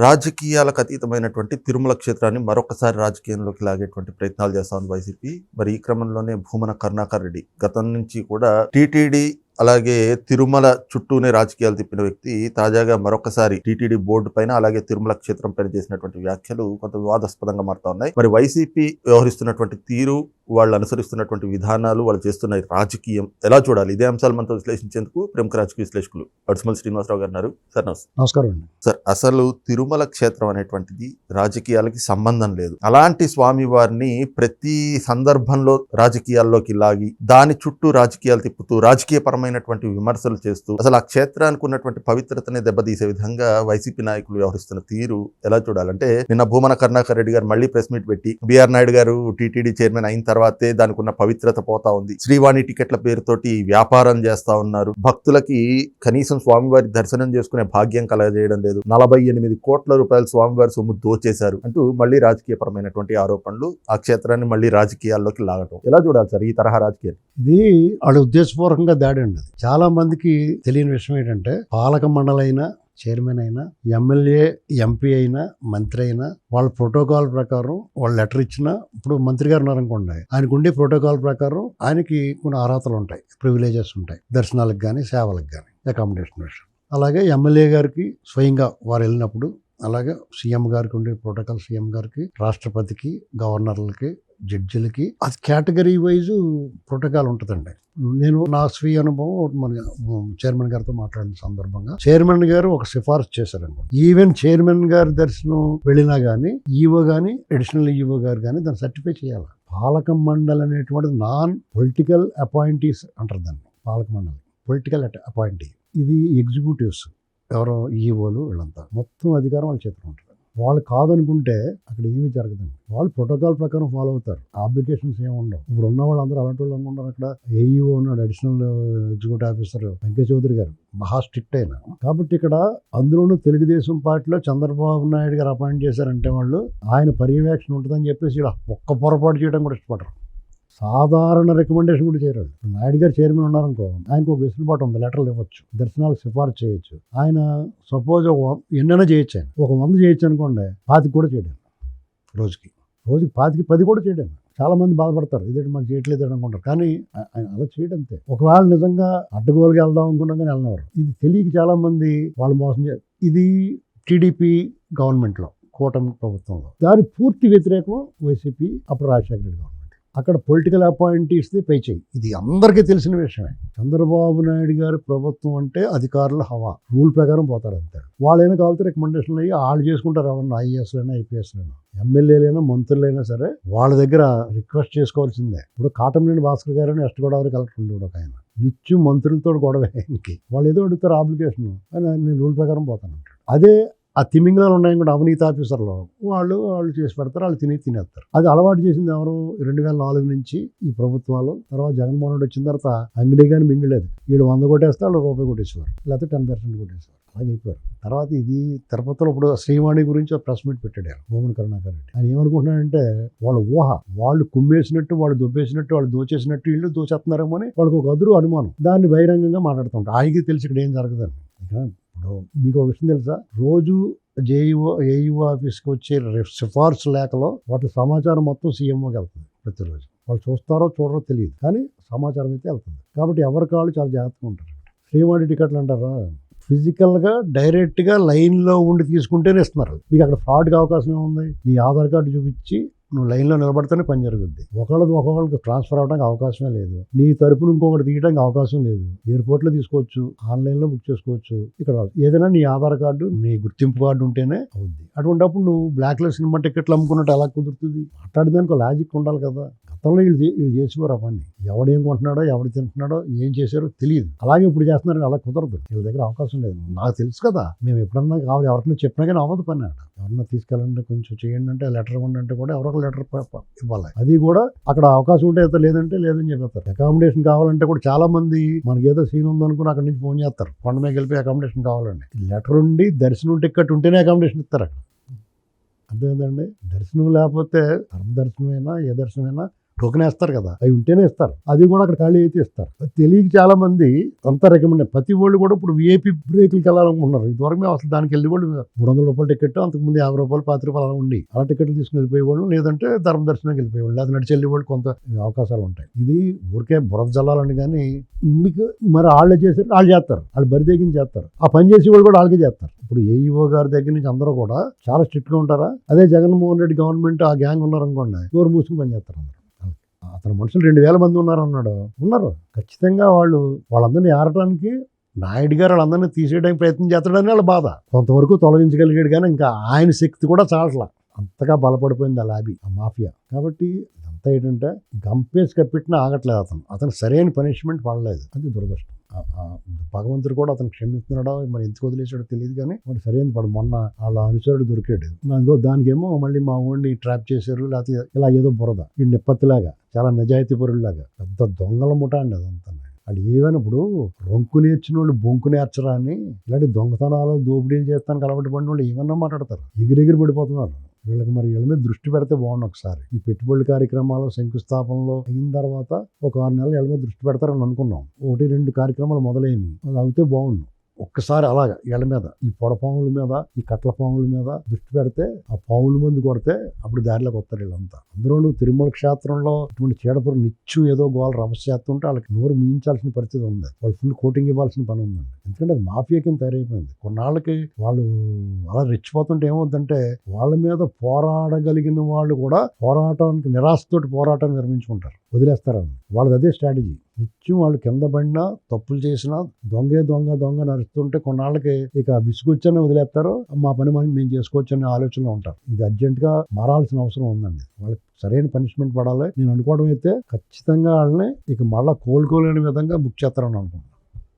రాజకీయాలకు అతీతమైనటువంటి తిరుమల క్షేత్రాన్ని మరొకసారి రాజకీయంలోకి లాగేటువంటి ప్రయత్నాలు చేస్తా ఉంది వైసీపీ. మరి ఈ క్రమంలోనే భూమన కరుణాకర్ రెడ్డి గతం నుంచి కూడా టీటీడీ అలాగే తిరుమల చుట్టూనే రాజకీయాలు తిప్పిన వ్యక్తి తాజాగా మరొకసారి టీటీడీ బోర్డు పైన అలాగే తిరుమల క్షేత్రం పైన చేసినటువంటి వ్యాఖ్యలు కొంత వివాదాస్పదంగా మారుతా ఉన్నాయి. మరి వైసీపీ వ్యవహరిస్తున్నటువంటి తీరు, వాళ్ళు అనుసరిస్తున్నటువంటి విధానాలు, వాళ్ళు చేస్తున్న రాజకీయం ఎలా చూడాలి? ఇదే అంశాలు మనతో విశ్లేషించేందుకు ప్రముఖ రాజకీయ విశ్లేషకులు అడుసుమల్ శ్రీనివాసరావు గారు ఉన్నారు. సార్ నమస్కారం అండి. సార్, అసలు తిరుమల క్షేత్రం అనేటువంటిది రాజకీయాలకి సంబంధం లేదు. అలాంటి స్వామి వారిని ప్రతి సందర్భంలో రాజకీయాల్లోకి లాగి దాని చుట్టూ రాజకీయాలు తిప్పుతూ రాజకీయపరమైనటువంటి విమర్శలు చేస్తూ అసలు ఆ క్షేత్రానికి ఉన్నటువంటి పవిత్రతనే దెబ్బతీసే విధంగా వైసీపీ నాయకులు వ్యవహరిస్తున్న తీరు ఎలా చూడాలంటే, నిన్న భూమన కరుణాకర్ రెడ్డి గారు మళ్ళీ ప్రెస్ మీట్ పెట్టి బిఆర్ నాయుడు గారు టీటీడీ చైర్మన్ అయిన తర్వాతే దానికి ఉన్న పవిత్రత పోతా ఉంది, శ్రీవాణి టికెట్ల పేరుతోటి వ్యాపారం చేస్తా ఉన్నారు, భక్తులకి కనీసం స్వామివారి దర్శనం చేసుకునే భాగ్యం కలగజేయడం లేదు, 48 కోట్ల రూపాయలు స్వామివారి సొమ్ము దోచేశారు అంటూ మళ్ళీ రాజకీయపరమైనటువంటి ఆరోపణలు, ఆ క్షేత్రాన్ని మళ్ళీ రాజకీయాల్లోకి లాగటం ఎలా చూడాలి సార్ ఈ తరహా రాజకీయాలు? ఇది వాళ్ళ ఉద్దేశపూర్వకంగా దాడి అండి. చాలా మందికి తెలియని విషయం ఏంటంటే, పాలక మండలైనా చైర్మన్ అయినా, ఎమ్మెల్యే ఎంపీ అయినా, మంత్రి అయినా, వాళ్ళ ప్రోటోకాల్ ప్రకారం వాళ్ళు లెటర్ ఇచ్చినా, ఇప్పుడు మంత్రి గారు ఉన్నారనుకోండి, ఆయనకు ఉండే ప్రోటోకాల్ ప్రకారం ఆయనకి కొన్ని అర్హతలు ఉంటాయి, ప్రివిలేజెస్ ఉంటాయి, దర్శనాలకు కానీ సేవలకు కానీ, అకామిడేషన్ విషయం. అలాగే ఎమ్మెల్యే గారికి స్వయంగా వారు వెళ్ళినప్పుడు, అలాగే సీఎం గారికి ఉండే ప్రోటోకాల్, సీఎం గారికి, రాష్ట్రపతికి, గవర్నర్లకి, జడ్జిలకి, అది కేటగిరీ వైజ్ ప్రోటోకాల్ ఉంటుందండి. నేను నా స్వీయ అనుభవం మన చైర్మన్ గారితో మాట్లాడిన సందర్భంగా చైర్మన్ గారు ఒక సిఫార్సు చేశారనుకోండి, ఈవెన్ చైర్మన్ గారి దర్శనం వెళ్ళినా కానీ ఈవో కానీ అడిషనల్ ఈవో గారు కానీ దాన్ని సర్టిఫై చేయాలి. పాలక మండలి అనేటువంటిది నాన్ పొలిటికల్ అపాయింటీస్ అంటారు దాన్ని. పాలక మండలి పొలిటికల్ అపాయింటీ, ఇది ఎగ్జిక్యూటివ్స్, ఎవరో ఈవోలు, వీళ్ళంతా మొత్తం అధికారం వాళ్ళ చేతిలో ఉంటుంది. వాళ్ళు కాదనుకుంటే అక్కడ ఏమీ జరగదండి. వాళ్ళు ప్రోటోకాల్ ప్రకారం ఫాలో అవుతారు, అప్లికేషన్స్ ఏమి ఉండవు. ఇప్పుడు ఉన్న వాళ్ళందరూ అలాంటి వాళ్ళు అనుకుంటారు. అక్కడ ఏఈఓ ఉన్నాడు, additional executive officer Venkaiah Chowdary గారు, మహా స్ట్రిక్ట్ అయినా. కాబట్టి ఇక్కడ అందులోనూ తెలుగుదేశం పార్టీలో చంద్రబాబు నాయుడు గారు అపాయింట్ చేశారంటే వాళ్ళు ఆయన పర్యవేక్షణ ఉంటుందని చెప్పేసి ఇలా ఒక్క పొరపాటు చేయడం కూడా ఇష్టపడరు. సాధారణ రికమెండేషన్ కూడా చేయరు. నాయుడు గారు చైర్మన్ ఉన్నారనుకో, ఆయనకు ఒక వెసులుబాటు ఉంది, లెటర్లు ఇవ్వచ్చు, దర్శనాలకు సిఫార్సు చేయొచ్చు. ఆయన సపోజ్ ఎన్నైనా చేయొచ్చు, ఆయన ఒక 100 చేయొచ్చు అనుకోండి, 25 కూడా చేయడం, రోజుకి 25, 10 కూడా చేయడం. చాలా మంది బాధపడతారు, ఇదేంటి మాకు చేయట్లేదు అనుకుంటారు, కానీ ఆయన అలా చేయడంతే. ఒకవేళ నిజంగా అడ్డగోలుగా వెళ్దాం అనుకున్నా కానీ వెళ్ళినవారు. ఇది తెలియక చాలా మంది వాళ్ళు మోసం చేయాలి. ఇది టీడీపీ గవర్నమెంట్లో, కూటమి ప్రభుత్వంలో దాని పూర్తి వ్యతిరేకం వైసీపీ, అప్పుడు రాజశేఖర రెడ్డి గవర్నమెంట్. అక్కడ పొలిటికల్ అపాయింటీస్ది పై చేయి, ఇది అందరికీ తెలిసిన విషయమే. చంద్రబాబు నాయుడు గారి ప్రభుత్వం అంటే అధికారుల హవా, రూల్ ప్రకారం పోతారు అంతే. వాళ్ళైనా కావాలంటే రికమెండేషన్లు అయ్యి వాళ్ళు చేసుకుంటారు. ఎవరన్నా ఐఏఎస్లైనా, ఐపీఎస్లైనా, ఎమ్మెల్యేలైనా, మంత్రులైనా సరే వాళ్ళ దగ్గర రిక్వెస్ట్ చేసుకోవాల్సిందే. ఇప్పుడు కాటంనేని భాస్కర్ గారు వెస్ట్ గోదావరి కలెక్టర్ ఉండేవాడు ఒక ఆయన, నిత్యం మంత్రులతో గొడవ. ఆయనకి వాళ్ళు ఏదో అడుగుతారు అప్లికేషన్, నేను రూల్ ప్రకారం పోతానంటాడు. అదే ఆ తిమింగళాలు ఉన్నాయి కూడా అవినీతి ఆఫీసర్లు, వాళ్ళు చేసి పెడతారు, వాళ్ళు తినేస్తారు. అది అలవాటు చేసింది ఎవరు? 2004 నుంచి ఈ ప్రభుత్వాలు. తర్వాత జగన్మోహన్ రెడ్డి వచ్చిన తర్వాత అంగడి కానీ మింగలేదు. వీళ్ళు 100 కొట్టేస్తారు, వాళ్ళు రూపాయి కొట్టేసేవారు, లేకపోతే 10% కొట్టేసేవారు. అలాగే అయిపోయారు. తర్వాత ఇది తిరుపతిలో ఇప్పుడు శ్రీవాణి గురించి ఒక ప్రెస్ మీట్ పెట్టాడు భూమన కరుణాకర్ రెడ్డి. ఆయన ఏమనుకుంటున్నాడంటే, వాళ్ళ ఊహ, వాళ్ళు కుమ్మేసినట్టు, వాళ్ళు దొబ్బేసినట్టు, వాళ్ళు దోచేసినట్టు, వీళ్ళు దోచేస్తున్నారేమో అని వాళ్ళకి ఒక అదురు అనుమానం. దాన్ని బహిరంగంగా మాట్లాడుతుంటారు. ఆయనకి తెలిసి ఇక్కడ ఏం జరగదని. ఇప్పుడు మీకు ఒక విషయం తెలుసా, రోజు ఏఈఓ ఆఫీస్కి వచ్చే సిఫార్సు లేఖలో వాటి సమాచారం మొత్తం సీఎంఓకి వెళ్తుంది ప్రతిరోజు. వాళ్ళు చూస్తారో చూడరో తెలియదు, కానీ సమాచారం అయితే వెళ్తుంది. కాబట్టి ఎవరి కాళ్ళు చాలా జాగ్రత్తగా ఉంటారు. శ్రీవాణి టికెట్లు అంటారా, ఫిజికల్గా డైరెక్ట్గా లైన్లో ఉండి తీసుకుంటేనే ఇస్తున్నారు. మీకు అక్కడ ఫ్రాడ్కి అవకాశం ఏముంది? నీ ఆధార్ కార్డు చూపించి నువ్వు లైన్లో నిలబడితేనే పని జరుగుద్ది. ఒక్కొక్కరికి ట్రాన్స్ఫర్ అవడానికి అవకాశమే లేదు. నీ తరపున ఇంకొకటి తీయడానికి అవకాశం లేదు. ఎయిర్పోర్ట్లో తీసుకోవచ్చు, ఆన్లైన్లో బుక్ చేసుకోవచ్చు. ఇక్కడ ఏదైనా నీ ఆధార్ కార్డు, నీ గుర్తింపు కార్డు ఉంటేనే అవుద్ది. అటువంటిప్పుడు నువ్వు బ్లాక్లో సినిమా టికెట్లు అమ్ముకున్నట్టు ఎలా కుదురుతుంది? మాట్లాడడానికి లాజిక్ ఉండాలి కదా. గతంలో వీళ్ళు చేసేవారు ఆ పని. ఎవడేం కొంటున్నాడో, ఎవడు తింటున్నాడో, ఏం చేశారో తెలియదు. అలాగే ఇప్పుడు చేస్తున్నారు, అలా కుదరదు. వీళ్ళ దగ్గర అవకాశం లేదు. నాకు తెలుసు కదా, మేము ఎప్పుడన్నా కావాలి ఎవరికైనా చెప్పినా కానీ అవ్వదు పని. ఎవరన్నా తీసుకెళ్ళండి, కొంచెం చేయండి అంటే, లెటర్ ఇవ్వండి అంటే కూడా ఎవరొక లెటర్ ఇవ్వాలి. అది కూడా అక్కడ అవకాశం ఉంటే అయితే, లేదంటే లేదని చెప్పేస్తారు. అకామిడేషన్ కావాలంటే కూడా చాలా మంది మనకి ఏదో సీన్ ఉందనుకుని అక్కడి నుంచి ఫోన్ చేస్తారు, కొండ మీద వెళ్ళి అకామిడేషన్ కావాలండి. లెటర్ ఉండి దర్శనం టికెట్ ఉంటేనే అకామిడేషన్ ఇస్తారు అక్కడ. అర్థమైందండి. దర్శనం లేకపోతే ధర్మ దర్శనమైనా ఏ దర్శనమైనా టోకెన్ వేస్తారు కదా, అవి ఉంటేనే ఇస్తారు. అది కూడా అక్కడ ఖాళీ అయితే ఇస్తారు. అది తెలియక చాలా మంది అంతా రికమెండ్. ప్రతి వాళ్ళు కూడా ఇప్పుడు విఐపి బ్రేకులకి వెళ్ళాలనుకుంటున్నారు. ఇదివరకు మేము అసలు దానికి వెళ్ళి వాళ్ళు 300 రూపాయల టికెట్, అంతకుముందు 50 రూపాయలు 10 రూపాయలు అలా ఉండి అలా టికెట్లు తీసుకుని వెళ్ళిపోయేవాళ్ళు, లేదంటే ధర్మ దర్శనానికి వెళ్ళిపోయేవాళ్ళు, అది నడిచి వెళ్ళేవాళ్ళు. కొంత అవకాశాలు ఉంటాయి. ఇది ఊరికే బురద జల్లాలని కానీ మీకు మరి వాళ్ళే చేశారు, వాళ్ళు చేస్తారు, వాళ్ళు బరిదేగిని చేస్తారు. ఆ పని చేసే వాళ్ళు కూడా వాళ్ళకే చేస్తారు. ఇప్పుడు ఏఈఓ గారి దగ్గర నుంచి అందరూ కూడా చాలా స్ట్రిక్ట్ గా ఉంటారా? అదే జగన్మోహన్ రెడ్డి గవర్నమెంట్ ఆ గ్యాంగ్ ఉన్నారనుకోండి, డోర్ మూసుకుని పని చేస్తారు అందరూ. అతని మనుషులు 2000 మంది ఉన్నారు. ఖచ్చితంగా వాళ్ళందరినీ ఏరటానికి నాయుడు గారు వాళ్ళందరినీ తీసేయడానికి ప్రయత్నం చేస్తాడని వాళ్ళ బాధ. కొంతవరకు తొలగించగలిగాడు, కానీ ఇంకా ఆయన శక్తి కూడా చాలట్లా. అంతగా బలపడిపోయింది ఆ లాబీ, ఆ మాఫియా. కాబట్టి ఇదంతా ఏంటంటే గంపేసి కప్పెట్టినా ఆగట్లేదు. అతను సరైన పనిష్మెంట్ పడలేదు. అది దురదృష్టం. భగవంతుడు కూడా అతను క్షమిస్తున్నాడో మరి ఎందుకు వదిలేసాడో తెలియదు, కానీ వాడు సరైన పడు. మొన్న వాళ్ళ అనుచరుడు దొరికాడు, దానికేమో మళ్ళీ మా ఊడిని ట్రాప్ చేశారు, లేకపోతే ఇలా ఏదో బురద. ఈ నిప్పత్తిలాగా చాలా నిజాయితీ పరులాగా పెద్ద దొంగల ముఠ అండి అదంతా. వాళ్ళు ఏమైనప్పుడు రొంకు నేర్చిన వాళ్ళు బొంకు నేర్చరా అని ఇలాంటి దొంగతనాలు దోపిడీలు చేస్తానికి అలవాటు పడిన వాళ్ళు ఏమన్నా మాట్లాడతారు. ఎగిరెగిరి పడిపోతున్నారు. వీళ్ళకి మరి వీళ్ళ మీద దృష్టి పెడితే బాగుండు. ఒకసారి ఈ పెట్టుబడి కార్యక్రమాలు శంకుస్థాపనలో అయిన తర్వాత ఒక 6 నెలలు వీళ్ళ మీద దృష్టి పెడతారని అనుకున్నాం. 1-2 కార్యక్రమాలు మొదలైనవి, అది అవుతే బాగుండు. ఒక్కసారి అలాగా వీళ్ళ మీద, ఈ పొడపాముల మీద, ఈ కట్ల పాముల మీద దృష్టి పెడితే, ఆ పాముల మందు కొడితే అప్పుడు దారిలోకి వస్తారు వీళ్ళంతా. అందులోనూ తిరుమల క్షేత్రంలో ఇటువంటి చీడపురు నిత్యం ఏదో గోల రభస చేస్తుంటే వాళ్ళకి నోరు మించాల్సిన పరిస్థితి ఉంది. వాళ్ళు ఫుల్ కోటింగ్ ఇవ్వాల్సిన పని ఉందండి. ఎందుకంటే అది మాఫియా కింద తయారైపోయింది. కొన్నాళ్ళకి వాళ్ళు అలా రెచ్చిపోతుంటే ఏమవుతుందంటే, వాళ్ళ మీద పోరాడగలిగిన వాళ్ళు కూడా పోరాటానికి నిరాశతోటి పోరాటాన్ని నిర్మించుకుంటారు, వదిలేస్తారని. వాళ్ళది అదే స్ట్రాటజీ. నిత్యం వాళ్ళు కింద పడినా, తప్పులు చేసినా, దొంగ నడుస్తుంటే కొన్నాళ్ళకి ఇక విసుగొచ్చని వదిలేస్తారు. మా పని మేము చేసుకోవచ్చు అనే ఆలోచనలో ఉంటారు. ఇది అర్జెంటుగా మారాల్సిన అవసరం ఉందండి. వాళ్ళకి సరైన పనిష్మెంట్ పడాలి. నేను అనుకోవడం అయితే ఖచ్చితంగా వాళ్ళని ఇక మళ్ళీ కోలుకోలేని విధంగా బుక్ చేస్తారని అనుకుంటున్నాను.